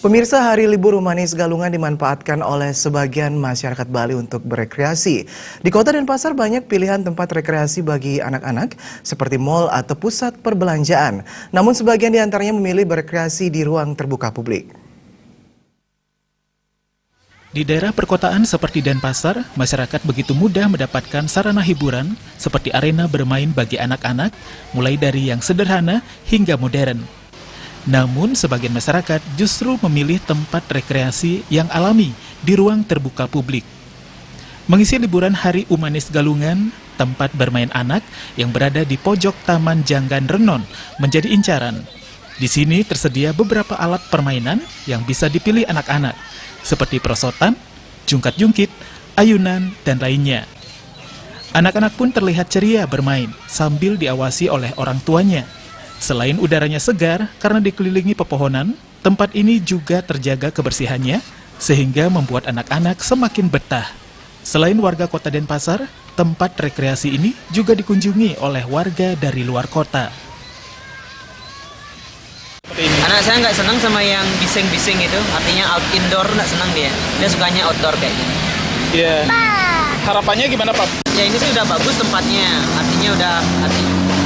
Pemirsa, hari libur humanis Galungan dimanfaatkan oleh sebagian masyarakat Bali untuk berekreasi. Di Kota Denpasar banyak pilihan tempat rekreasi bagi anak-anak seperti mal atau pusat perbelanjaan. Namun sebagian di antaranya memilih berekreasi di ruang terbuka publik. Di daerah perkotaan seperti Denpasar, masyarakat begitu mudah mendapatkan sarana hiburan seperti arena bermain bagi anak-anak, mulai dari yang sederhana hingga modern. Namun, sebagian masyarakat justru memilih tempat rekreasi yang alami di ruang terbuka publik. Mengisi liburan Hari Humanis Galungan, tempat bermain anak yang berada di pojok Taman Janggan Renon menjadi incaran. Di sini tersedia beberapa alat permainan yang bisa dipilih anak-anak, seperti perosotan, jungkat-jungkit, ayunan, dan lainnya. Anak-anak pun terlihat ceria bermain sambil diawasi oleh orang tuanya. Selain udaranya segar karena dikelilingi pepohonan, tempat ini juga terjaga kebersihannya sehingga membuat anak-anak semakin betah. Selain warga Kota Denpasar, tempat rekreasi ini juga dikunjungi oleh warga dari luar kota. Anak saya nggak senang sama yang bising-bising itu, artinya indoor nggak senang dia. Dia sukanya outdoor kayak gini. Iya. Harapannya gimana, Pak? Ya ini sih udah bagus tempatnya, artinya udah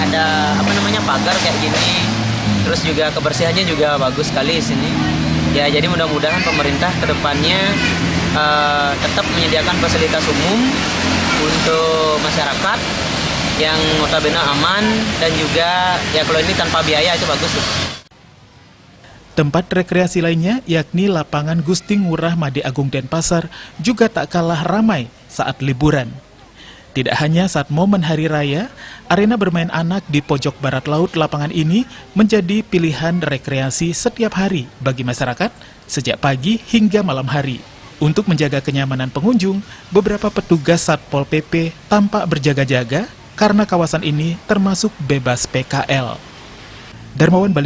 ada pagar kayak gini. Terus juga kebersihannya juga bagus sekali di sini. Ya jadi mudah-mudahan pemerintah kedepannya tetap menyediakan fasilitas umum untuk masyarakat yang notabene aman dan juga ya kalau ini tanpa biaya itu bagus loh. Tempat rekreasi lainnya yakni lapangan Gusti Ngurah Made Agung Denpasar juga tak kalah ramai saat liburan. Tidak hanya saat momen hari raya, arena bermain anak di pojok barat laut lapangan ini menjadi pilihan rekreasi setiap hari bagi masyarakat sejak pagi hingga malam hari. Untuk menjaga kenyamanan pengunjung, beberapa petugas Satpol PP tampak berjaga-jaga karena kawasan ini termasuk bebas PKL. Darmawan Bali.